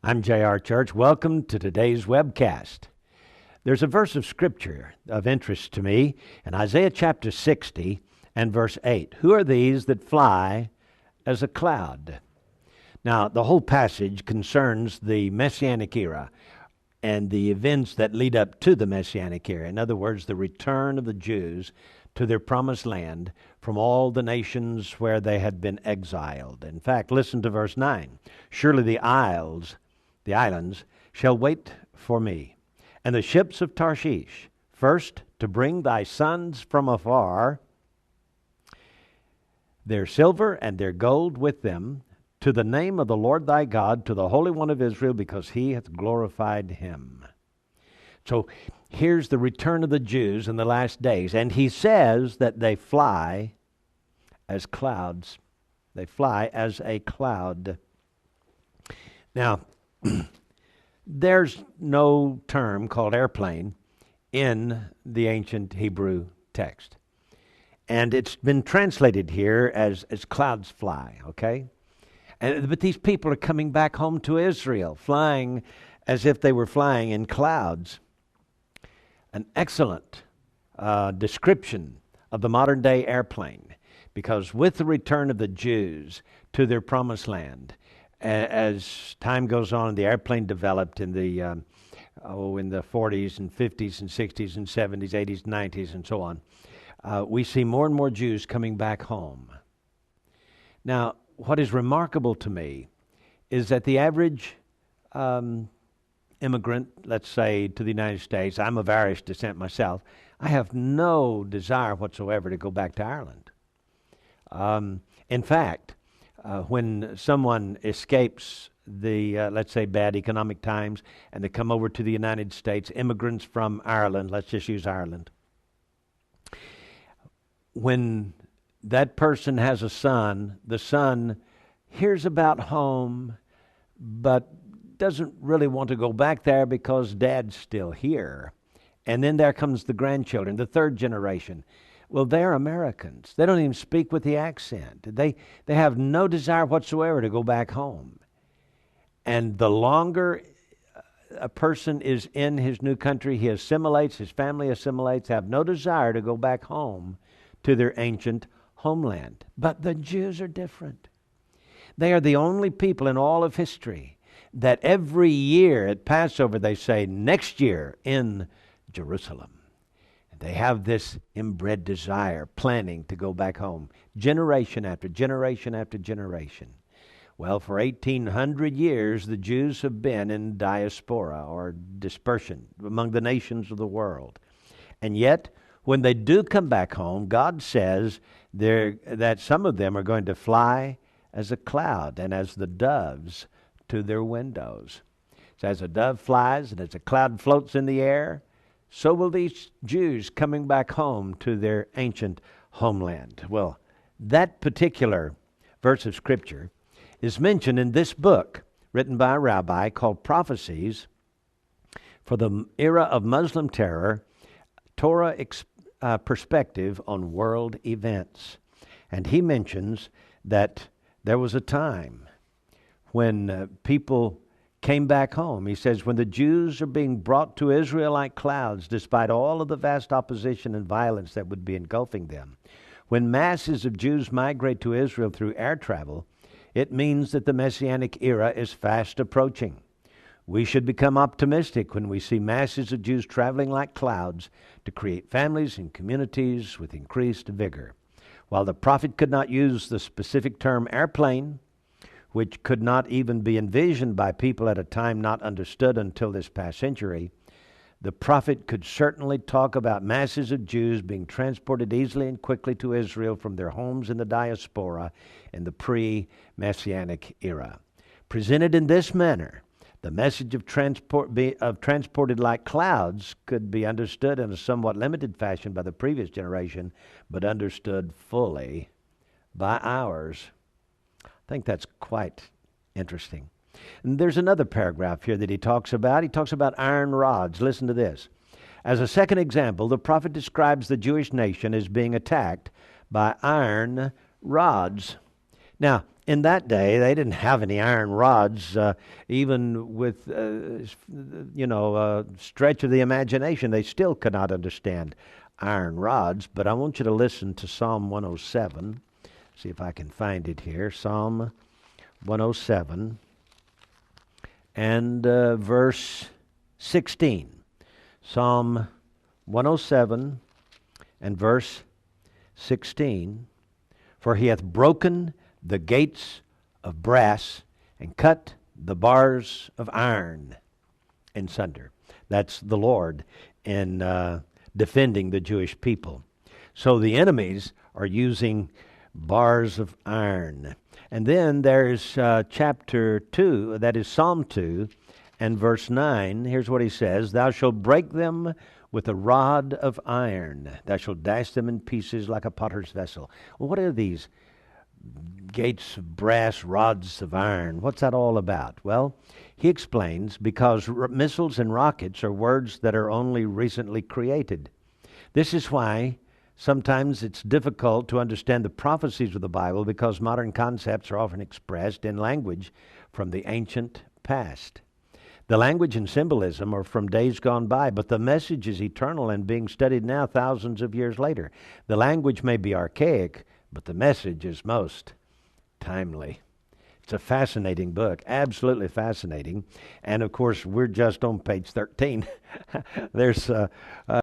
I'm J.R. Church. Welcome to today's webcast. There's a verse of Scripture of interest to me in Isaiah chapter 60 and verse 8. Who are these that fly as a cloud? Now, the whole passage concerns the Messianic era and the events that lead up to the Messianic era. In other words, the return of the Jews to their promised land from all the nations where they had been exiled. In fact, listen to verse 9. Surely the islands shall wait for me, and the ships of Tarshish, first to bring thy sons from afar, their silver and their gold with them, to the name of the Lord thy God, to the Holy One of Israel, because he hath glorified him. So here's the return of the Jews in the last days, and he says that they fly as clouds. They fly as a cloud. Now, there's no term called airplane in the ancient Hebrew text. And it's been translated here as clouds fly, okay? But these people are coming back home to Israel, flying as if they were flying in clouds. An excellent description of the modern day airplane, because with the return of the Jews to their promised land, as time goes on, the airplane developed in the 40s and 50s and 60s and 70s, 80s, 90s, and so on. We see more and more Jews coming back home. Now, what is remarkable to me is that the average immigrant, let's say, to the United States, I'm of Irish descent myself, I have no desire whatsoever to go back to Ireland. In fact, when someone escapes the, let's say, bad economic times, and they come over to the United States, immigrants from Ireland, let's just use Ireland. When that person has a son, the son hears about home, but doesn't really want to go back there because dad's still here. And then there comes the grandchildren, the third generation. Well, they're Americans. They don't even speak with the accent. They have no desire whatsoever to go back home. And the longer a person is in his new country, he assimilates, his family assimilates, have no desire to go back home to their ancient homeland. But the Jews are different. They are the only people in all of history that every year at Passover they say, next year in Jerusalem. They have this inbred desire, planning to go back home, generation after generation after generation. Well, for 1,800 years, the Jews have been in diaspora or dispersion among the nations of the world. And yet, when they do come back home, God says that some of them are going to fly as a cloud and as the doves to their windows. So as a dove flies and as a cloud floats in the air, so will these Jews coming back home to their ancient homeland. Well, that particular verse of Scripture is mentioned in this book written by a rabbi called Prophecies for the Era of Muslim Terror, Torah Perspective on World Events. And he mentions that there was a time when people came back home. He says, when the Jews are being brought to Israel like clouds, despite all of the vast opposition and violence that would be engulfing them, when masses of Jews migrate to Israel through air travel, it means that the Messianic era is fast approaching. We should become optimistic when we see masses of Jews traveling like clouds to create families and communities with increased vigor. While the prophet could not use the specific term airplane, which could not even be envisioned by people at a time not understood until this past century, the prophet could certainly talk about masses of Jews being transported easily and quickly to Israel from their homes in the diaspora in the pre-Messianic era. Presented in this manner, the message of transported like clouds could be understood in a somewhat limited fashion by the previous generation, but understood fully by ours. I think that's quite interesting. And there's another paragraph here that he talks about. He talks about iron rods. Listen to this. As a second example, the prophet describes the Jewish nation as being attacked by iron rods. Now, in that day, they didn't have any iron rods, even with, stretch of the imagination. They still could not understand iron rods. But I want you to listen to Psalm 107. See if I can find it here. Psalm 107 and verse 16. Psalm 107 and verse 16. For he hath broken the gates of brass and cut the bars of iron in sunder. That's the Lord in defending the Jewish people. So the enemies are using bars of iron. And then there's chapter 2, that is Psalm 2 and verse 9. Here's what he says, Thou shalt break them with a rod of iron. Thou shalt dash them in pieces like a potter's vessel. Well, what are these gates of brass, rods of iron? What's that all about? Well, he explains, because missiles and rockets are words that are only recently created. This is why sometimes it's difficult to understand the prophecies of the Bible, because modern concepts are often expressed in language from the ancient past. The language and symbolism are from days gone by, but the message is eternal and being studied now thousands of years later. The language may be archaic, but the message is most timely. It's a fascinating book, absolutely fascinating. And of course, we're just on page 13. There's